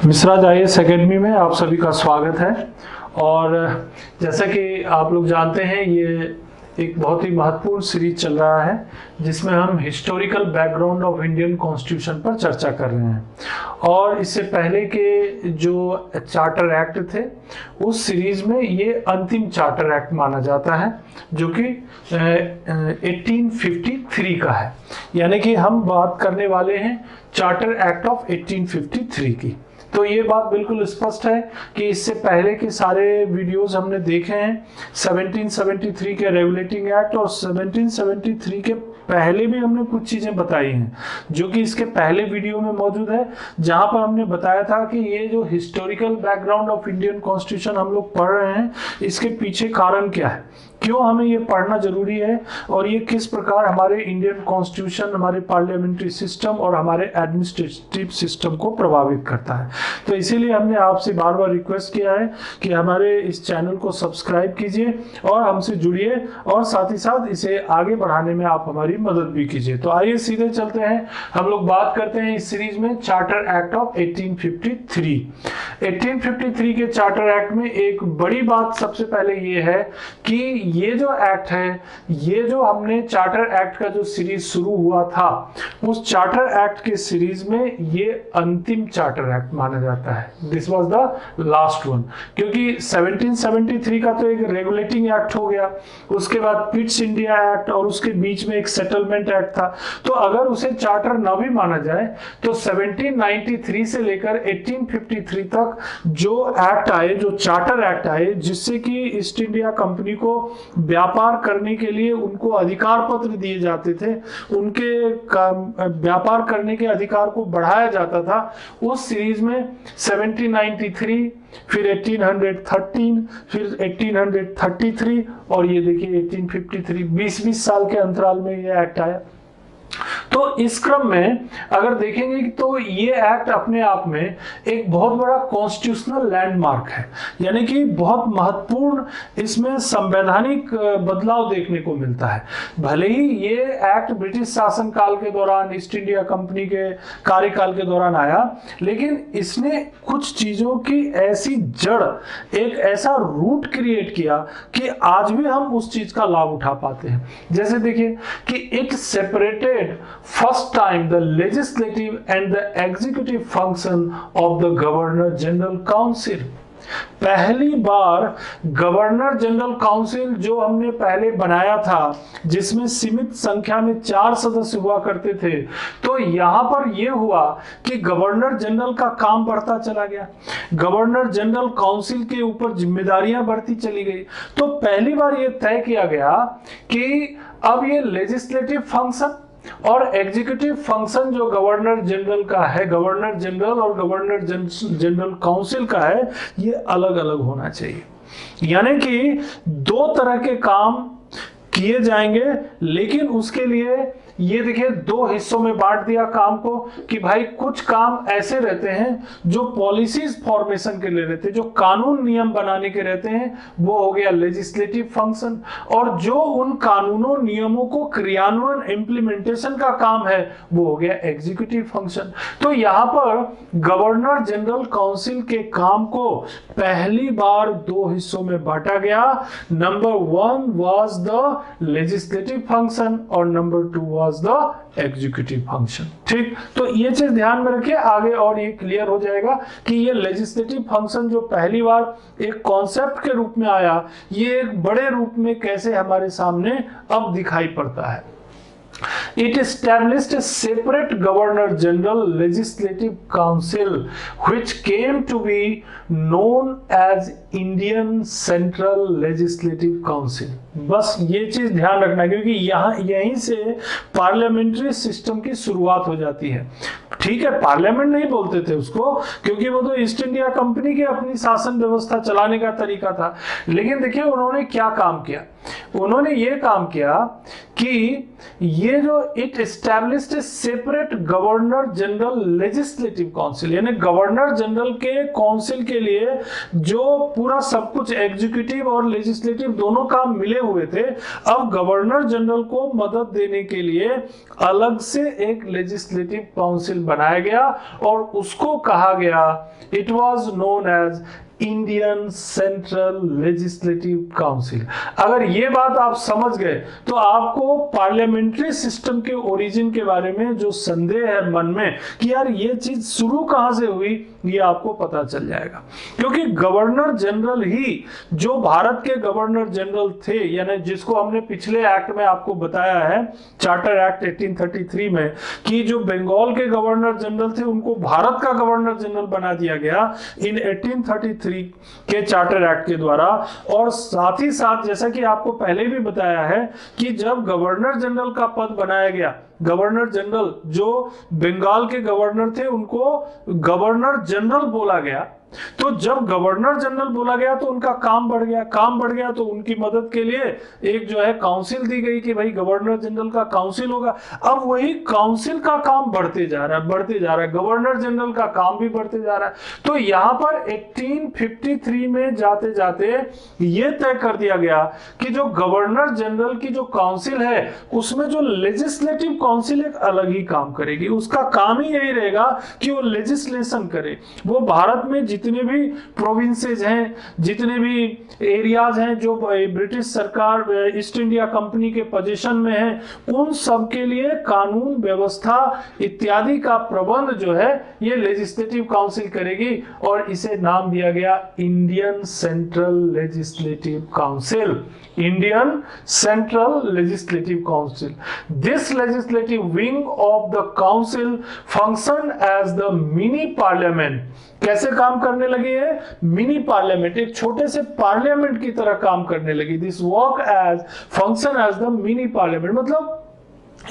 मिश्राज IAS academy में आप सभी का स्वागत है। और जैसा कि आप लोग जानते हैं, ये एक बहुत ही महत्वपूर्ण सीरीज चल रहा है जिसमें हम historical background of Indian constitution पर चर्चा कर रहे हैं। और इससे पहले के जो चार्टर एक्ट थे उस सीरीज में ये अंतिम चार्टर एक्ट माना जाता है, जो कि 1853 का है। यानी कि हम बात करने वाले हैं चार्टर एक्ट ऑफ 1853 की। तो ये बात बिल्कुल स्पष्ट है कि इससे पहले के सारे वीडियोस हमने देखे हैं। 1773 के रेगुलेटिंग एक्ट और 1773 के पहले भी हमने कुछ चीजें बताई हैं जो कि इसके पहले वीडियो में मौजूद है, जहां पर हमने बताया था कि ये जो historical background of Indian constitution हम लोग पढ़ रहे हैं, इसके पीछे कारण क्या है, क्यों हमें ये पढ़ना जरूरी है और ये किस प्रकार हमारे इंडियन कॉन्स्टिट्यूशन, हमारे पार्लियामेंट्री सिस्टम और हमारे एडमिनिस्ट्रेटिव सिस्टम को प्रभावित करता है। तो इसीलिए हमने आपसे बार बार रिक्वेस्ट किया है कि हमारे इस चैनल को सब्सक्राइब कीजिए और हमसे जुड़िए, और साथ ही साथ इसे आगे बढ़ाने में आप हमारी मदद भी कीजिए। तो आइए सीधे चलते हैं, हम लोग बात करते हैं इस सीरीज में चार्टर एक्ट ऑफ 1853। 1853 के चार्टर एक्ट में एक बड़ी बात सबसे पहले ये है कि ये जो एक्ट है, ये जो हमने चार्टर एक्ट का जो सीरीज शुरू हुआ था, उस चार्टर एक्ट के सीरीज में ये अंतिम चार्टर एक्ट माना जाता है। This was the last one, क्योंकि 1773 का तो एक रेगुलेटिंग एक्ट हो गया, उसके बाद पिट्स इंडिया एक्ट और उसके बीच में एक सेटलमेंट एक्ट था। तो अगर उसे चार्टर न भी माना जाए तो 1793 से लेकर 1853 तक जो एक्ट आए, जो चार्टर एक्ट आए, जिससे कि ईस्ट इंडिया कंपनी को व्यापार करने के लिए उनको अधिकार पत्र दिए जाते थे, उनके व्यापार करने के अधिकार को बढ़ाया जाता था, उस सीरीज में 1793, फिर 1813, फिर 1833 और ये देखिए 1853, 20-20 साल के अंतराल में ये एक्ट आया। तो इस क्रम में अगर देखेंगे तो ये एक्ट अपने आप में एक बहुत बड़ा कॉन्स्टिट्यूशनल लैंडमार्क है, यानी कि बहुत महत्वपूर्ण इसमें संवैधानिक बदलाव देखने को मिलता है। भले ही ये एक्ट ब्रिटिश शासन काल के दौरान, ईस्ट इंडिया कंपनी के कार्यकाल के दौरान आया, लेकिन इसने कुछ चीजों की ऐसी जड़, एक ऐसा रूट क्रिएट किया कि आज भी हम उस चीज का लाभ उठा पाते हैं। जैसे देखिए कि it separated first time the legislative and the executive function of the Governor General Council। पहली बार गवर्नर जनरल काउंसिल जो हमने पहले बनाया था, जिसमें सीमित संख्या में 4 सदस्य हुआ करते थे, तो यहां पर यह हुआ कि गवर्नर जनरल का काम बढ़ता चला गया, गवर्नर जनरल काउंसिल के ऊपर जिम्मेदारियां बढ़ती चली गई। तो पहली बार यह तय किया गया कि अब ये लेजिस्लेटिव फंक्शन और एग्जीक्यूटिव फंक्शन जो गवर्नर जनरल का है, गवर्नर जनरल और गवर्नर जनरल काउंसिल का है, ये अलग अलग होना चाहिए। यानी कि दो तरह के काम किए जाएंगे, लेकिन उसके लिए ये देखिए दो हिस्सों में बांट दिया काम को कि भाई कुछ काम ऐसे रहते हैं जो पॉलिसीज फॉर्मेशन के लिए रहते हैं, जो कानून नियम बनाने के रहते हैं, वो हो गया लेजिस्लेटिव फंक्शन, और जो उन कानूनों नियमों को क्रियान्वयन, इंप्लीमेंटेशन का काम है, वो हो गया एग्जीक्यूटिव फंक्शन। तो यहाँ पर गवर्नर जनरल काउंसिल के काम को पहली बार दो हिस्सों में बांटा गया। Number 1 was the legislative function और number 2 was the executive function। ठीक, तो ये चीज ध्यान में रखिए, आगे और ये क्लियर हो जाएगा कि ये लेजिस्लेटिव फंक्शन जो पहली बार एक कॉन्सेप्ट के रूप में आया, ये एक बड़े रूप में कैसे हमारे सामने अब दिखाई पड़ता है। It established a separate Governor General Legislative Council which came to be known as Indian Central Legislative Council। बस ये चीज ध्यान रखना, क्योंकि यहाँ यहीं से पार्लियामेंट्री सिस्टम की शुरुआत हो जाती है। ठीक है, पार्लियामेंट नहीं बोलते थे उसको, क्योंकि वो तो ईस्ट इंडिया कंपनी की अपनी शासन व्यवस्था चलाने का तरीका था। लेकिन देखिए उन्होंने क्या काम किया उन्होंने ये काम किया कि ये जो it established A separate governor general legislative council, यानी गवर्नर जनरल के काउंसिल के लिए जो पूरा सब कुछ एग्जीक्यूटिव और लेजिस्लेटिव दोनों काम मिले हुए थे, अब गवर्नर जनरल को मदद देने के लिए अलग से एक लेजिस्लेटिव काउंसिल बनाया गया और उसको कहा गया, it was known as Indian central legislative council. अगर ये बात आप समझ गए तो आपको पार्लियामेंट्री सिस्टम के ओरिजिन के बारे में जो संदेह है मन में कि यार ये चीज शुरू कहां से हुई, ये आपको पता चल जाएगा। क्योंकि गवर्नर जनरल ही, जो भारत के गवर्नर जनरल थे, यानी जिसको हमने पिछले एक्ट में आपको बताया है, चार्टर एक्ट 1833 में, कि जो बंगाल के गवर्नर जनरल थे उनको भारत का गवर्नर जनरल बना दिया गया इन 1833 के चार्टर एक्ट के द्वारा। और साथ ही साथ जैसा कि आपको पहले भी बताया है कि जब गवर्नर जनरल का पद बनाया गया, गवर्नर जनरल जो बंगाल के गवर्नर थे उनको गवर्नर जनरल बोला गया, तो जब गवर्नर जनरल बोला गया तो उनका काम बढ़ गया तो उनकी मदद के लिए एक जो है काउंसिल दी गई कि भाई गवर्नर जनरल का काउंसिल होगा। अब वही काउंसिल का काम बढ़ते जा रहा है, गवर्नर जनरल का काम भी बढ़ते जा रहा है। तो यहां पर 1853 में जाते जाते ये तय कर दिया गया कि जो गवर्नर जनरल की जो काउंसिल है उसमें जो लेजिस्लेटिव काउंसिल एक अलग ही काम करेगी, उसका काम ही यही रहेगा कि वो लेजिस्लेशन करे। वो भारत में जितने भी प्रोविंसेस हैं, जितने भी एरियाज हैं जो ब्रिटिश सरकार ईस्ट इंडिया कंपनी के पोजीशन में हैं, उन सब के लिए कानून व्यवस्था इत्यादि का प्रबंध जो है ये लेजिस्लेटिव काउंसिल करेगी और इसे नाम दिया गया Indian central legislative council. Indian central legislative council. This legislative wing of the council function as the mini parliament. कैसे काम करने लगी है? मिनी पार्लियामेंट, एक छोटे से पार्लियामेंट की तरह काम करने लगी। This work as function as the mini parliament, मतलब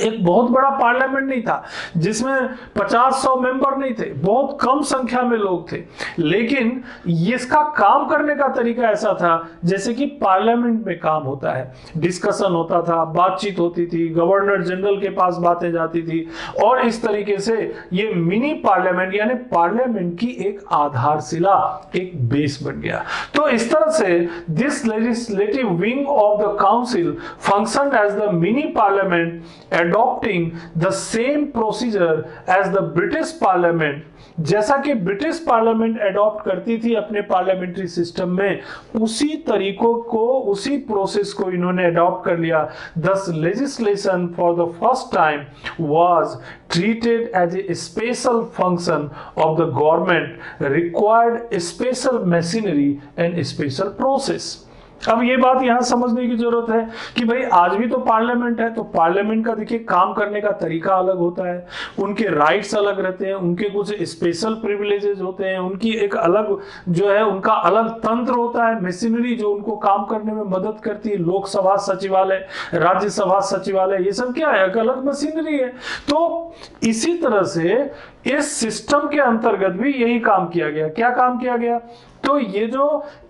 एक बहुत बड़ा पार्लियामेंट नहीं था जिसमें 50-100 मेंबर नहीं थे, बहुत कम संख्या में लोग थे, लेकिन इसका काम करने का तरीका ऐसा था जैसे कि पार्लियामेंट में काम होता है। डिस्कशन होता था, बातचीत होती थी, गवर्नर जनरल के पास बातें जाती थी और इस तरीके से ये मिनी पार्लियामेंट यानी पार्लियामेंट की एक आधारशिला, एक बेस बन गया। तो इस तरह से this legislative wing of the council function as the mini parliament adopting the same procedure as the British Parliament। जैसा कि ब्रिटिश पार्लियामेंट अडॉप्ट करती थी अपने पार्लियामेंट्री सिस्टम में, उसी तरीकों को, उसी प्रोसेस को इन्होंने अडॉप्ट कर लिया। Thus legislation for the first time was treated as a special function of the government, required special machinery and special process। अब ये बात यहां समझने की जरूरत है कि भाई आज भी तो पार्लियामेंट है, तो पार्लियामेंट का देखिए काम करने का तरीका अलग होता है, उनके राइट्स अलग रहते हैं, उनके कुछ स्पेशल प्रिविलेजेस होते हैं, उनकी एक अलग जो है उनका अलग तंत्र होता है, मशीनरी जो उनको काम करने में मदद करती है, लोकसभा सचिवालय, राज्यसभा सचिवालय, ये सब क्या है, एक अलग मशीनरी है। तो इसी तरह से इस सिस्टम के अंतर्गत भी यही काम किया गया। क्या काम किया गया? तो ये जो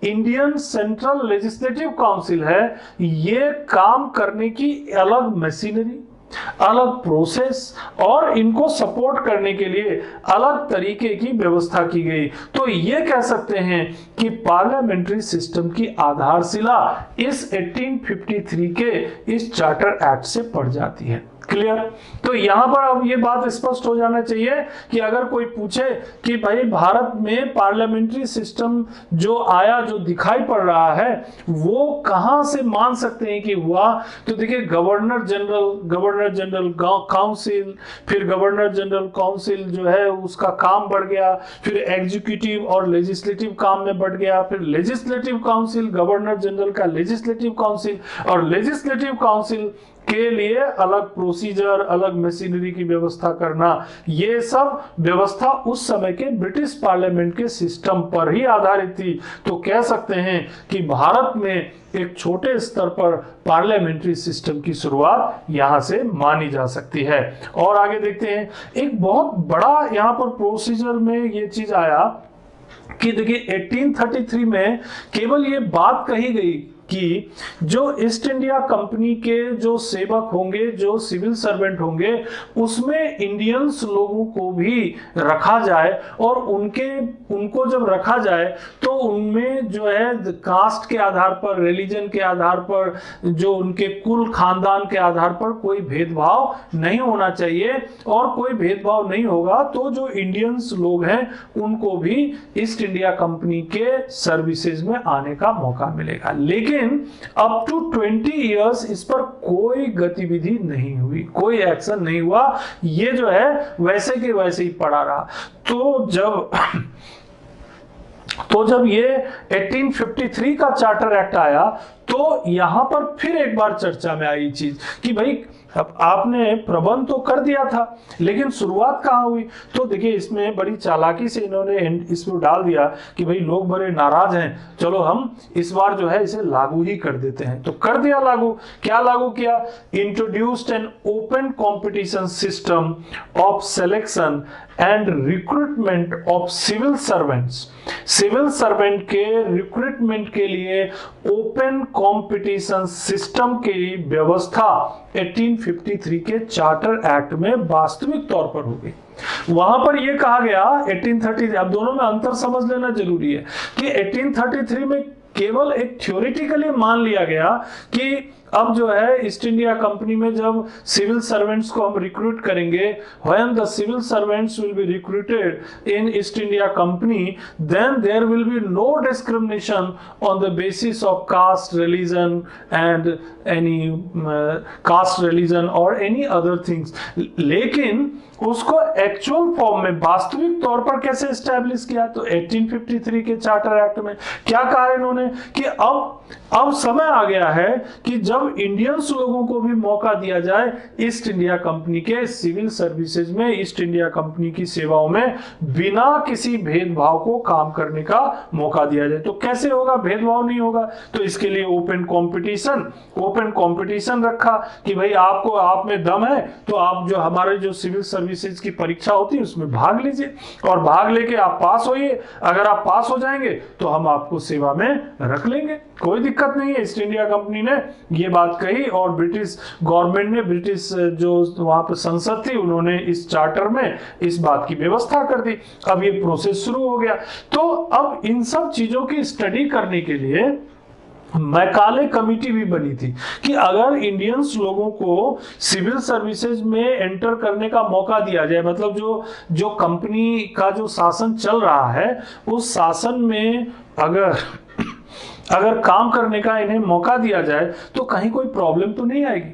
इंडियन सेंट्रल लेजिस्लेटिव काउंसिल है, ये काम करने की अलग मशीनरी, अलग प्रोसेस और इनको सपोर्ट करने के लिए अलग तरीके की व्यवस्था की गई। तो ये कह सकते हैं कि पार्लियामेंट्री सिस्टम की आधारशिला इस 1853 के इस चार्टर एक्ट से पड़ जाती है। क्लियर? तो यहां पर अब ये बात स्पष्ट हो जाना चाहिए कि अगर कोई पूछे कि भाई भारत में पार्लियामेंट्री सिस्टम जो आया, जो दिखाई पड़ रहा है, वो कहां से मान सकते हैं कि हुआ, तो देखिए गवर्नर जनरल काउंसिल, फिर गवर्नर जनरल काउंसिल जो है उसका काम बढ़ गया, फिर एग्जीक्यूटिव और लेजिस्लेटिव काम में बढ़ गया, फिर लेजिस्लेटिव काउंसिल, गवर्नर जनरल का लेजिस्लेटिव काउंसिल, और लेजिस्लेटिव काउंसिल के लिए अलग प्रोसीजर, अलग मशीनरी की व्यवस्था करना, ये सब व्यवस्था उस समय के ब्रिटिश पार्लियामेंट के सिस्टम पर ही आधारित थी। तो कह सकते हैं कि भारत में एक छोटे स्तर पर पार्लियामेंट्री सिस्टम की शुरुआत यहां से मानी जा सकती है। और आगे देखते हैं, एक बहुत बड़ा यहां पर प्रोसीजर में ये चीज आया कि देखिए 1833 में केवल ये बात कही गई कि जो ईस्ट इंडिया कंपनी के जो सेवक होंगे, जो सिविल सर्वेंट होंगे, उसमें इंडियंस लोगों को भी रखा जाए और उनको जब रखा जाए तो उनमें जो है कास्ट के आधार पर, रिलीजन के आधार पर, जो उनके कुल खानदान के आधार पर कोई भेदभाव नहीं होना चाहिए। और कोई भेदभाव नहीं होगा तो जो इंडियंस लोग हैं उनको भी ईस्ट इंडिया कंपनी के सर्विसेज में आने का मौका मिलेगा। लेकिन अप टू 20 इयर्स इस पर कोई गतिविधि नहीं हुई, कोई एक्शन नहीं हुआ, ये जो है वैसे के वैसे ही पड़ा रहा। तो जब ये 1853 का चार्टर एक्ट आया तो यहां पर फिर एक बार चर्चा में आई चीज कि भाई अब आपने प्रबंध तो कर दिया था लेकिन शुरुआत कहां हुई। तो देखिए इसमें बड़ी चालाकी से इन्होंने इसमें डाल दिया कि भाई लोग बड़े नाराज हैं, चलो हम इस बार जो है इसे लागू ही कर देते हैं। तो कर दिया लागू। क्या लागू किया? Introduced an open competition system of selection and recruitment of civil servants. Civil servant के रिक्रूटमेंट के लिए ओपन कंपटीशन सिस्टम की व्यवस्था 1853 के चार्टर एक्ट में वास्तविक तौर पर हो गई। वहां पर यह कहा गया 1830, अब दोनों में अंतर समझ लेना जरूरी है कि 1833 में केवल एक थ्योरेटिकली मान लिया गया कि अब जो है ईस्ट इंडिया कंपनी में जब सिविल सर्वेंट्स को हम रिक्रूट करेंगे, when the civil servants will be recruited in East India Company, then there will be no discrimination on the basis of caste, religion and any caste, religion or any other things। लेकिन उसको actual form में वास्तविक तौर पर कैसे establish किया? तो 1853 के चार्टर एक्ट में क्या कहा इन्होंने कि अब समय आ गया है कि जब इंडियंस लोगों को भी मौका दिया जाए ईस्ट इंडिया कंपनी के सिविल सर्विसेज में, ईस्ट इंडिया कंपनी की सेवाओं में बिना किसी भेदभाव को काम करने का मौका दिया जाए। तो कैसे होगा? भेदभाव नहीं होगा। तो इसके लिए ओपन कंपटीशन रखा कि भाई आप में दम है तो आप जो हमारे जो सिविल सर्विसेज की परीक्षा होती है उसमें भाग लीजिए और भाग लेके आप पास होइए। अगर आप पास हो जाएंगे तो हम आपको सेवा में रख लेंगे, कोई दिक्कत नहीं है। ईस्ट इंडिया कंपनी ने ये बात कही और ब्रिटिश गवर्नमेंट ने, ब्रिटिश जो वहां पर संसद थी, उन्होंने इस चार्टर में इस बात की व्यवस्था कर दी। अब ये प्रोसेस शुरू हो गया। तो अब इन सब चीजों की स्टडी करने के लिए मैकाले कमिटी भी बनी थी कि अगर इंडियंस लोगों को सिविल सर्विसेज में एंटर करने का मौका दिया जाए, मतलब जो कंपनी का जो शासन चल रहा है उस शासन में अगर काम करने का इन्हें मौका दिया जाए तो कहीं कोई प्रॉब्लम तो नहीं आएगी।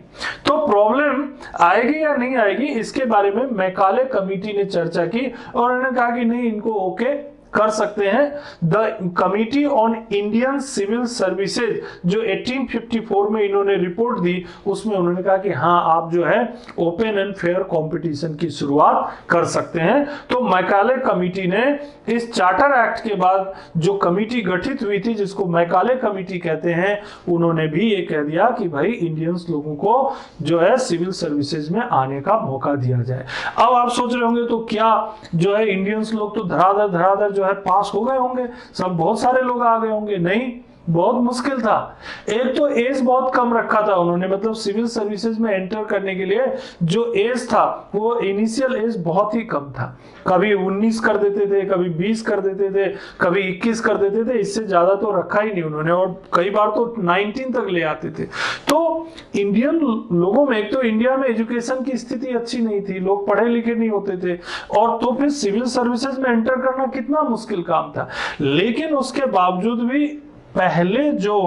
तो प्रॉब्लम आएगी या नहीं आएगी इसके बारे में मैकाले कमिटी ने चर्चा की और उन्होंने कहा कि नहीं, इनको ओके कर सकते हैं। The committee on Indian civil services जो 1854 में इन्होंने रिपोर्ट दी उसमें उन्होंने कहा कि हाँ आप जो है ओपन एंड फेयर कंपटीशन की शुरुआत कर सकते हैं। तो मैकाले कमिटी ने इस चार्टर एक्ट के बाद जो कमिटी गठित हुई थी जिसको मैकाले कमिटी कहते हैं, उन्होंने भी ये कह दिया कि भाई इंडियंस लोगों को जो है सिविल सर्विसेज में आने का मौका दिया जाए। अब आप सोच रहे होंगे तो क्या जो है इंडियंस लोग तो धड़ाधड़ जो है पास हो गए होंगे, सब बहुत सारे लोग आ गए होंगे? नहीं, बहुत मुश्किल था। एक तो एज बहुत कम रखा था उन्होंने, मतलब सिविल सर्विसेज में एंटर करने के लिए जो एज था वो इनिशियल एज बहुत ही कम था। कभी 19 कर देते थे, कभी 20 कर देते थे, कभी 21 कर देते थे, इससे ज्यादा तो रखा ही नहीं उन्होंने और कई बार तो 19 तक ले आते थे। तो इंडियन लोगों में, एक तो इंडिया में एजुकेशन की स्थिति अच्छी नहीं थी, लोग पढ़े लिखे नहीं होते थे और तो फिर सिविल सर्विसेज में एंटर करना कितना मुश्किल काम था। लेकिन उसके बावजूद भी पहले जो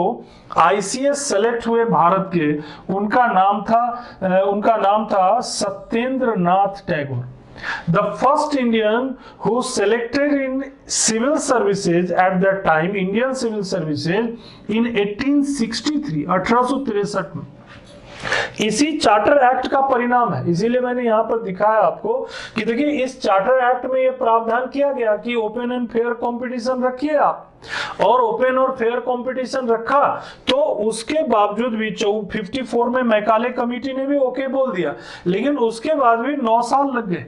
आईसीएस सेलेक्ट हुए भारत के, उनका नाम था Satyendra Nath Tagore. The first Indian who selected in civil services at that time, Indian civil services in 1863, 1863 में। इसी चार्टर एक्ट का परिणाम है, इसीलिए मैंने यहां पर दिखाया आपको कि देखिए इस चार्टर एक्ट में यह प्रावधान किया गया कि ओपन एंड फेयर कंपटीशन रखिए आप, और ओपन और फेयर कंपटीशन रखा, तो उसके बावजूद भी 54 में मैकाले कमेटी ने भी ओके बोल दिया, लेकिन उसके बाद भी 9 साल लग गए।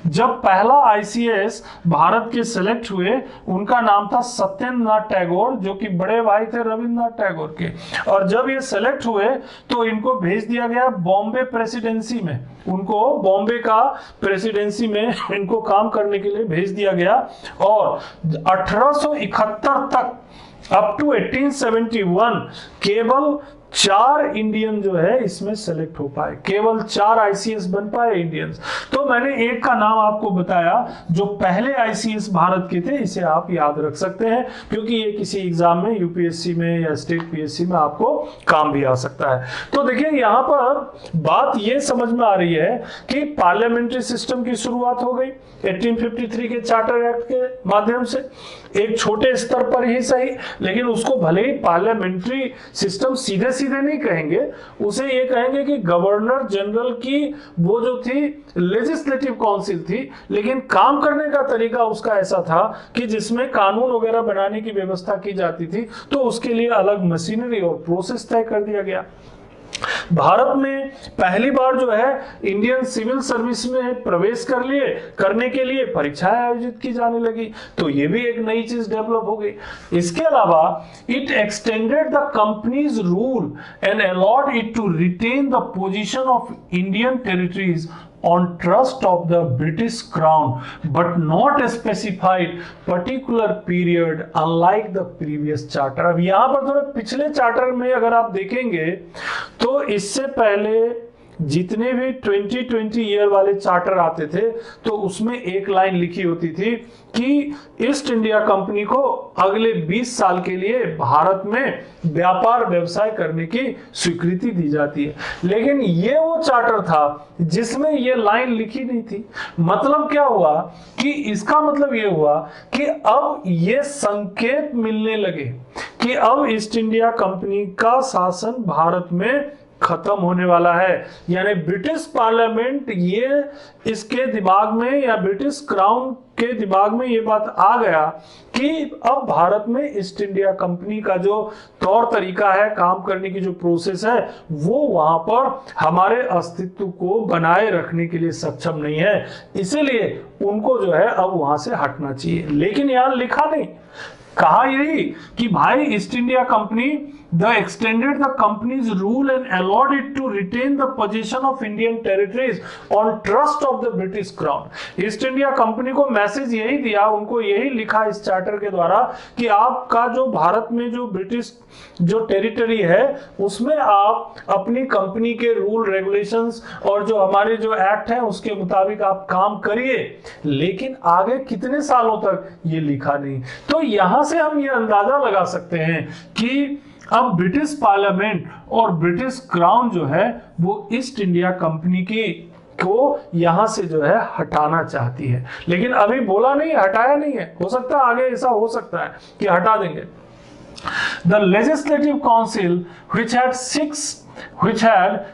जब पहला आईसीएस भारत के सिलेक्ट हुए, उनका नाम था सत्येंद्रनाथ टैगोर, जो कि बड़े भाई थे रविंद्रनाथ टैगोर के, और जब ये सिलेक्ट हुए तो इनको भेज दिया गया बॉम्बे प्रेसिडेंसी में, उनको बॉम्बे का प्रेसिडेंसी में इनको काम करने के लिए भेज दिया गया। और 1871 तक अप टू 1871 केवल 4 इंडियन जो है इसमें सेलेक्ट हो पाए, केवल 4 आईसीएस बन पाए इंडियंस। तो मैंने एक का नाम आपको बताया जो पहले आईसीएस भारत के थे, इसे आप याद रख सकते हैं क्योंकि ये किसी एग्जाम में यूपीएससी में या स्टेट पीएससी में आपको काम भी आ सकता है। तो देखिए यहाँ पर बात ये समझ में आ रही है कि पार्लियामेंट्री सिस्टम की शुरुआत हो गई 1853 के चार्टर एक्ट के माध्यम से, एक छोटे स्तर पर ही सही, लेकिन उसको भले ही पार्लियामेंट्री सिस्टम सीधे सीधे नहीं कहेंगे, उसे ये कहेंगे कि गवर्नर जनरल की वो जो थी लेजिस्लेटिव काउंसिल थी, लेकिन काम करने का तरीका उसका ऐसा था कि जिसमें कानून वगैरह बनाने की व्यवस्था की जाती थी, तो उसके लिए अलग मशीनरी और प्रोसेस तय कर दिया गया। भारत में पहली बार जो है इंडियन सिविल सर्विस में प्रवेश करने के लिए परीक्षाएं आयोजित की जाने लगी, तो ये भी एक नई चीज डेवलप हो गई। इसके अलावा it extended the companies rule and allowed it to retain the position of Indian territories on trust of the British Crown, but not a specified particular period, unlike the previous charter। अब यहाँ पर थोड़ा पिछले charter में अगर आप देखेंगे तो इससे पहले जितने भी 2020 ईयर वाले चार्टर आते थे, तो उसमें एक लाइन लिखी होती थी कि ईस्ट इंडिया कंपनी को अगले 20 साल के लिए भारत में व्यापार व्यवसाय करने की स्वीकृति दी जाती है। लेकिन ये वो चार्टर था जिसमें ये लाइन लिखी नहीं थी। मतलब क्या हुआ कि इसका मतलब ये हुआ कि अब ये संकेत मिलने लगे कि अब ईस्ट इंडिया कंपनी का शासन भारत में खत्म होने वाला है, यानी ब्रिटिश पार्लियामेंट ये इसके दिमाग में या ब्रिटिश क्राउन के दिमाग में ये बात आ गया कि अब भारत में ईस्ट इंडिया कंपनी का जो तौर तरीका है, काम करने की जो प्रोसेस है, वो वहां पर हमारे अस्तित्व को बनाए रखने के लिए सक्षम नहीं है, इसीलिए उनको जो है अब वहां से हटना चाहिए। लेकिन यार लिखा नहीं, कहा यही कि भाई east India company the extended the company's rule and allowed it to retain the possession of Indian territories on trust of the British Crown। East India company को मैसेज यही दिया, उनको यही लिखा इस चार्टर के द्वारा कि आपका जो भारत में जो ब्रिटिश जो टेरिटरी है उसमें आप अपनी कंपनी के रूल रेगुलेशंस और जो हमारे जो एक्ट है उसके मुताबिक आप काम करिए, लेकिन आगे कितने सालों तक ये लिखा नहीं। तो यहां से हम ये अंदाजा लगा सकते हैं कि अब ब्रिटिश पार्लियामेंट और ब्रिटिश क्राउन जो है वो ईस्ट इंडिया कंपनी को यहां से जो है हटाना चाहती है, लेकिन अभी बोला नहीं, हटाया नहीं है। हो सकता है आगे ऐसा हो सकता है कि हटा देंगे। The Legislative Council, which had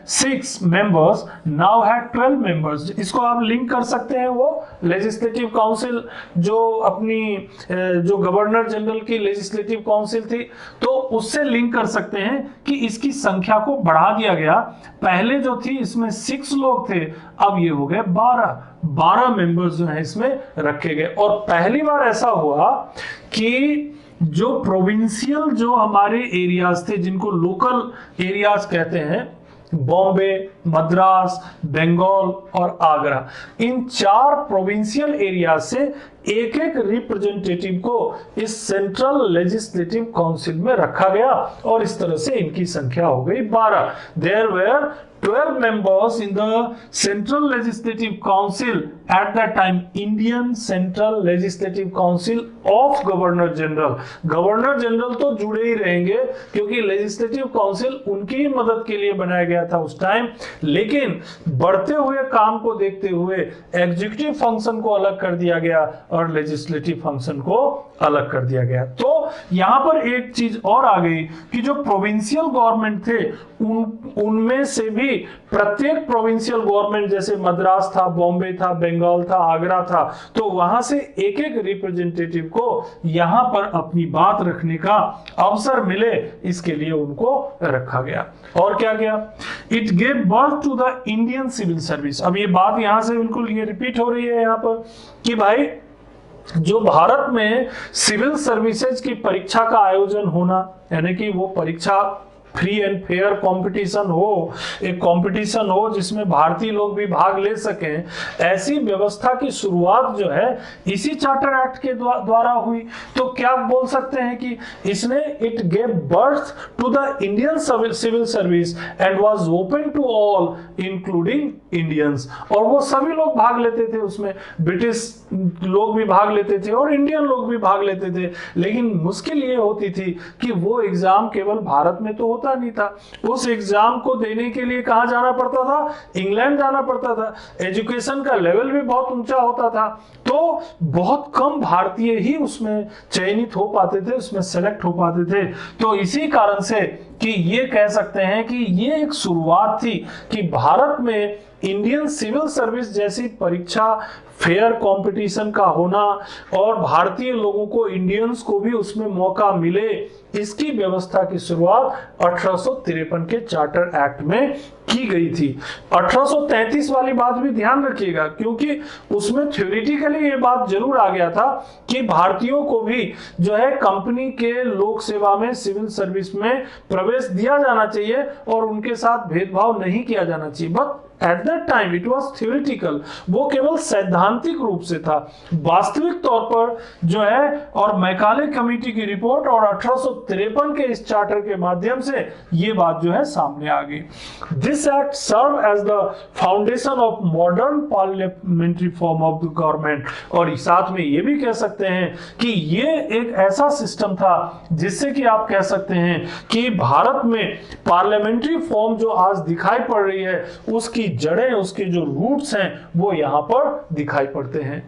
6 members, now had 12 members। इसको आप लिंक कर सकते हैं, वो लेजिस्लेटिव काउंसिल जो अपनी जो गवर्नर जनरल की लेजिस्लेटिव काउंसिल थी, तो उससे लिंक कर सकते हैं कि इसकी संख्या को बढ़ा दिया गया। पहले जो थी इसमें 6 लोग थे, अब ये हो गए 12 मेंबर्स जो है इसमें रखे गए। और पहली बार ऐसा हुआ कि जो प्रोविंशियल जो हमारे एरियाज थे, जिनको लोकल एरियाज कहते हैं, बॉम्बे, मद्रास, बंगाल और आगरा, इन 4 प्रोविंशियल एरिया से एक एक रिप्रेजेंटेटिव को इस सेंट्रल लेजिस्लेटिव काउंसिल में रखा गया और इस तरह से इनकी संख्या हो गई 12। There were 12 members in the Central Legislative Council at that time, Indian Central Legislative Council of Governor General। Governor general तो जुड़े ही रहेंगे क्योंकि लेजिस्लेटिव काउंसिल उनकी ही मदद के लिए बनाया गया था उस टाइम, लेकिन बढ़ते हुए काम को देखते हुए एग्जीक्यूटिव फंक्शन को अलग कर दिया गया और लेजिस्लेटिव फंक्शन को अलग कर दिया गया। तो यहां पर एक चीज और आ गई कि जो प्रोविंशियल गवर्नमेंट थे उनमें से भी भी प्रत्येक प्रोविंशियल गवर्नमेंट, जैसे मद्रास था, बॉम्बे था, बंगाल था, आगरा था, तो वहां से एक एक रिप्रेजेंटेटिव को यहां पर अपनी बात रखने का अवसर मिले, इसके लिए उनको रखा गया। और क्या किया? It gave birth to the Indian civil service. अब ये बात यहां से बिल्कुल ये रिपीट हो रही है यहां पर कि भाई जो भारत में सिविल सर्विसेज की परीक्षा का आयोजन होना, यानी कि वो परीक्षा फ्री एंड फेयर कंपटीशन हो, एक कंपटीशन हो जिसमें भारतीय लोग भी भाग ले सकें, ऐसी व्यवस्था की शुरुआत जो है इसी चार्टर एक्ट के द्वारा हुई। तो क्या बोल सकते हैं कि इसने it gave birth to the Indian civil service and was open to all including Indians. और वो सभी लोग भाग लेते थे उसमें, ब्रिटिश लोग भी भाग लेते थे और इंडियन लोग भी भाग लेते थे। लेकिन मुश्किल ये होती थी कि वो एग्जाम केवल भारत में तो होता नहीं था, उस एग्जाम को देने के लिए कहां जाना पड़ता था? इंग्लैंड जाना पड़ता था। एजुकेशन का लेवल भी बहुत ऊंचा होता था, तो बहुत कम भारतीय ही उसमें चयनित हो पाते थे, उसमें सेलेक्ट हो पाते थे। तो इसी कारण से कि ये कह सकते हैं कि ये एक शुरुआत थी कि भारत में इंडियन सिविल सर्विस जैसी परीक्षा फेयर कंपटीशन का होना और भारतीय लोगों को, इंडियंस को भी उसमें मौका मिले, इसकी व्यवस्था की शुरुआत 1853 के चार्टर एक्ट में की गई थी। 1833 वाली बात भी ध्यान रखिएगा, क्योंकि उसमें थ्योरेटिकली ये बात जरूर आ गया था कि भारतीयों को भी जो है कंपनी के लोक सेवा में, सिविल सर्विस में प्रवेश दिया जाना चाहिए और उनके साथ भेदभाव नहीं किया जाना चाहिए। But at that time it was theoretical, वो केवल सैद्धांतिक रूप से था। वास्तविक तौर पर जो है, और मैकाले कमेटी की रिपोर्ट और 1853 के इस चार्टर के माध्यम से ये बात जो है सामने आ गई। This act serve as the foundation of modern parliamentary form of the government. और साथ में ये भी कह सकते हैं कि ये एक ऐसा सिस्टम था जिससे कि आप कह सकते हैं कि भारत में पार्लियामेंट्री फॉर्म जो आज दिखाई पड़ रही है, उसकी जड़ें, उसके जो रूट्स हैं, वो यहां पर दिखाई पड़ते हैं।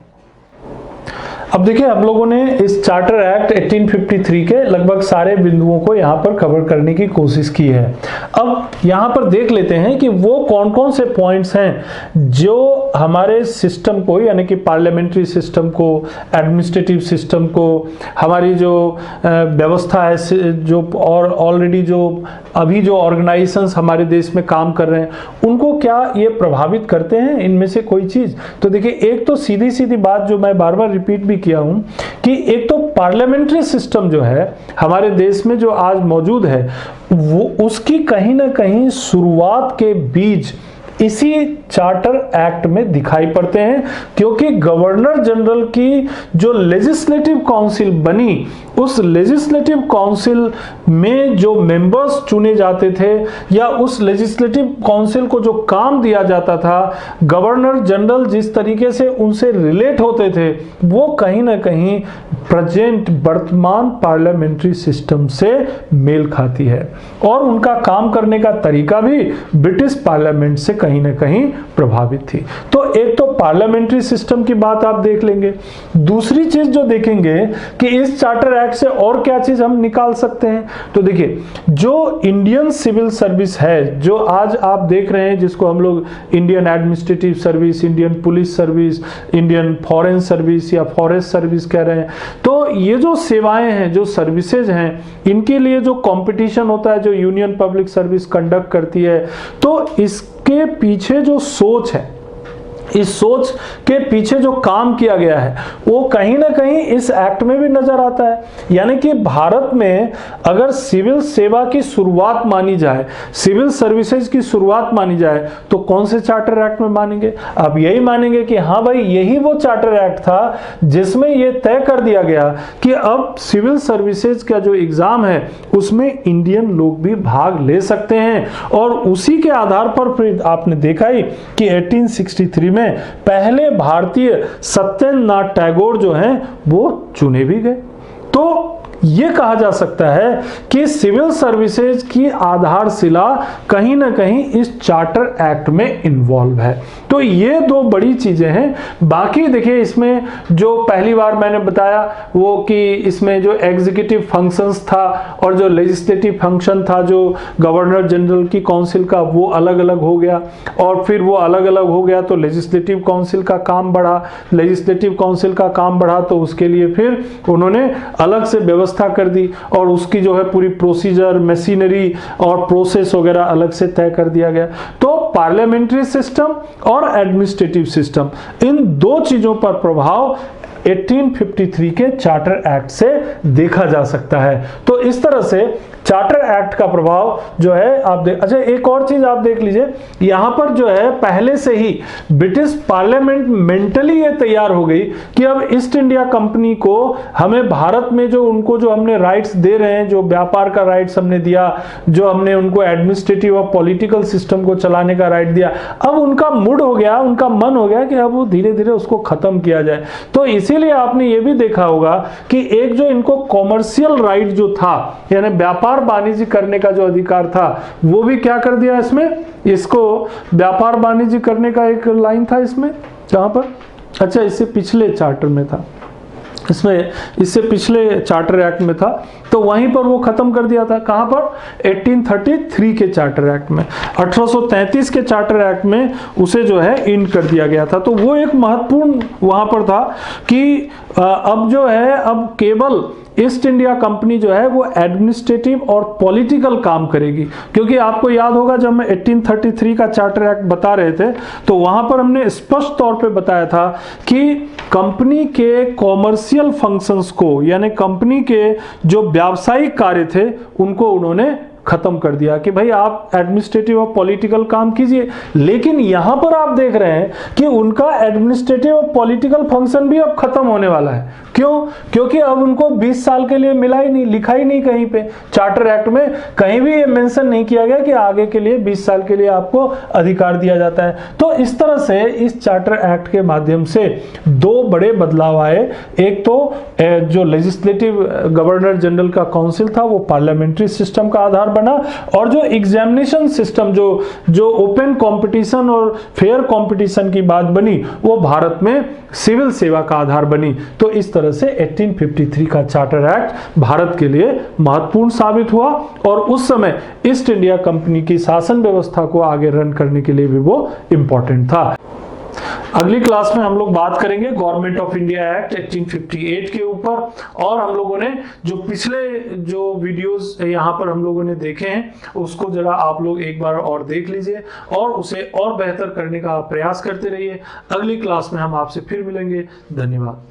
अब देखिए, हम लोगों ने इस चार्टर एक्ट 1853 के लगभग सारे बिंदुओं को यहाँ पर कवर करने की कोशिश की है। अब यहाँ पर देख लेते हैं कि वो कौन कौन से पॉइंट्स हैं जो हमारे सिस्टम को, यानी कि पार्लियामेंट्री सिस्टम को, एडमिनिस्ट्रेटिव सिस्टम को, हमारी जो व्यवस्था है, जो और ऑलरेडी जो अभी जो ऑर्गेनाइजेशंस हमारे देश में काम कर रहे हैं, उनको क्या ये प्रभावित करते हैं, इनमें से कोई चीज़। तो देखिए, एक तो सीधी सीधी बात जो मैं बार बार रिपीट भी किया हूं कि एक तो पार्लियामेंट्री सिस्टम जो है हमारे देश में जो आज मौजूद है, वो उसकी कहीं ना कहीं शुरुआत के बीज इसी चार्टर एक्ट में दिखाई पड़ते हैं, क्योंकि गवर्नर जनरल की जो लेजिस्लेटिव काउंसिल बनी, उस लेजिस्लेटिव काउंसिल में जो मेंबर्स चुने जाते थे या उस लेजिस्लेटिव काउंसिल को जो काम दिया जाता था, गवर्नर जनरल जिस तरीके से उनसे रिलेट होते थे, वो कहीं ना कहीं प्रेजेंट वर्तमान पार्लियामेंट्री सिस्टम से मेल खाती है और उनका काम करने का तरीका भी ब्रिटिश पार्लियामेंट से कहीं ना कहीं प्रभावित थी। तो एक तो पार्लियामेंट्री सिस्टम की बात आप देख लेंगे। दूसरी चीज जो देखेंगे कि इस चार्टर एक्ट से और क्या चीज हम निकाल सकते हैं, तो देखिए, जो इंडियन सिविल सर्विस है, जो आज आप देख रहे हैं, जिसको हम लोग Indian administrative service, Indian police service, Indian foreign service या फॉरेस्ट सर्विस कह रहे हैं, तो ये जो सेवाएं हैं, जो सर्विसेज हैं, इनके लिए जो कंपटीशन होता है, जो यूनियन पब्लिक सर्विस कंडक्ट करती है, तो इसके पीछे जो सोच है, इस सोच के पीछे जो काम किया गया है, वो कहीं ना कहीं इस एक्ट में भी नजर आता है। यानी कि भारत में अगर सिविल सेवा की शुरुआत मानी जाए, सिविल सर्विसेज की शुरुआत मानी जाए, तो कौन से चार्टर एक्ट में मानेंगे? अब यही मानेंगे कि हाँ भाई, यही वो चार्टर एक्ट था जिसमें यह तय कर दिया गया कि अब सिविल सर्विसेज का जो एग्जाम है उसमें इंडियन लोग भी भाग ले सकते हैं। और उसी के आधार पर फिर आपने देखा ही कि 1863 में पहले भारतीय सत्येंद्रनाथ टैगोर जो हैं वो चुने भी गए। तो ये कहा जा सकता है कि सिविल सर्विसेज की आधारशिला कहीं ना कहीं इस चार्टर एक्ट में इन्वॉल्व है। तो ये दो बड़ी चीजें हैं। बाकी देखिए इसमें जो पहली बार मैंने बताया वो कि इसमें जो एग्जीक्यूटिव फंक्शंस था और जो लेजिस्लेटिव फंक्शन था जो गवर्नर जनरल की काउंसिल का, वो अलग अलग हो गया, और फिर वो अलग अलग हो गया तो लेजिस्लेटिव काउंसिल का काम बढ़ा, लेजिस्लेटिव काउंसिल का काम बढ़ा तो उसके लिए फिर उन्होंने अलग से व्यवस्था कर दी और उसकी जो है पूरी प्रोसीजर, मशीनरी और प्रोसेस वगैरह अलग से तय कर दिया गया। तो पार्लियामेंट्री सिस्टम और एडमिनिस्ट्रेटिव सिस्टम, इन दो चीजों पर प्रभाव 1853 के चार्टर एक्ट से देखा जा सकता है। तो इस तरह से चार्टर एक्ट का प्रभाव जो है आप देख, अच्छा एक और चीज आप देख लीजिए, यहां पर जो है पहले से ही ब्रिटिश पार्लियामेंट मेंटली ये तैयार हो गई कि अब ईस्ट इंडिया कंपनी को हमें भारत में जो उनको जो हमने राइट्स दे रहे हैं, जो व्यापार का राइट्स हमने दिया, जो हमने उनको एडमिनिस्ट्रेटिव और पॉलिटिकल सिस्टम को चलाने का राइट दिया, अब उनका मूड हो गया, उनका मन हो गया कि अब वो धीरे धीरे उसको खत्म किया जाए। तो इसीलिए आपने ये भी देखा होगा कि एक जो इनको कॉमर्शियल राइट जो था, यानी व्यापार वाणिज्य करने का जो अधिकार था, वो भी क्या कर दिया इसमें, इसको व्यापार वाणिज्य करने का एक लाइन था इसमें, कहां पर, अच्छा इससे पिछले चार्टर में था, इसमें इससे पिछले चार्टर एक्ट में था, तो वहीं पर वो खत्म कर दिया था। कहां पर, 1833 के चार्टर एक्ट में, 1833 के चार्टर एक्ट में उसे जो है इन कर दिया गया था। तो वो एक महत्वपूर्ण वहां पर था कि अब जो है, अब केवल ईस्ट इंडिया कंपनी जो है वो एडमिनिस्ट्रेटिव और पॉलिटिकल काम करेगी। क्योंकि आपको याद होगा जब मैं 1833 का चार्टर एक्ट बता रहे थे तो वहां पर हमने स्पष्ट तौर पे बताया था कि कंपनी के कॉमर्शियल फंक्शंस को, यानी कंपनी के जो व्यावसायिक कार्य थे उनको उन्होंने खत्म कर दिया कि भाई आप एडमिनिस्ट्रेटिव और पॉलिटिकल काम कीजिए। लेकिन यहां पर आप देख रहे हैं कि उनका एडमिनिस्ट्रेटिव और पॉलिटिकल फंक्शन भी अब खत्म होने वाला है। क्यों? क्योंकि अब उनको 20 साल के लिए मिला ही नहीं, लिखा ही नहीं कहीं पे, चार्टर एक्ट में कहीं भी ये मेंशन नहीं किया गया कि आगे के लिए 20 साल के लिए आपको अधिकार दिया जाता है। तो इस तरह से इस चार्टर एक्ट के माध्यम से दो बड़े बदलाव आए। एक तो जो लेजिस्लेटिव गवर्नर जनरल का काउंसिल था वो पार्लियामेंट्री सिस्टम का आधार बना, और जो एग्जामिनेशन सिस्टम, जो ओपन कंपटीशन और फेयर कंपटीशन की बात बनी, वो भारत में सिविल सेवा का आधार बनी। तो इस तरह से 1853 का चार्टर एक्ट भारत के लिए महत्वपूर्ण साबित हुआ और उस समय ईस्ट इंडिया कंपनी की शासन व्यवस्था को आगे रन करने के लिए भी वो इंपॉर्टेंट था। अगली क्लास में हम लोग बात करेंगे गवर्नमेंट ऑफ इंडिया एक्ट 1858 के ऊपर, और हम लोगों ने जो पिछले जो वीडियोस यहाँ पर हम लोगों ने देखे हैं उसको जरा आप लोग एक बार और देख लीजिए और उसे और बेहतर करने का प्रयास करते रहिए। अगली क्लास में हम आपसे फिर मिलेंगे। धन्यवाद।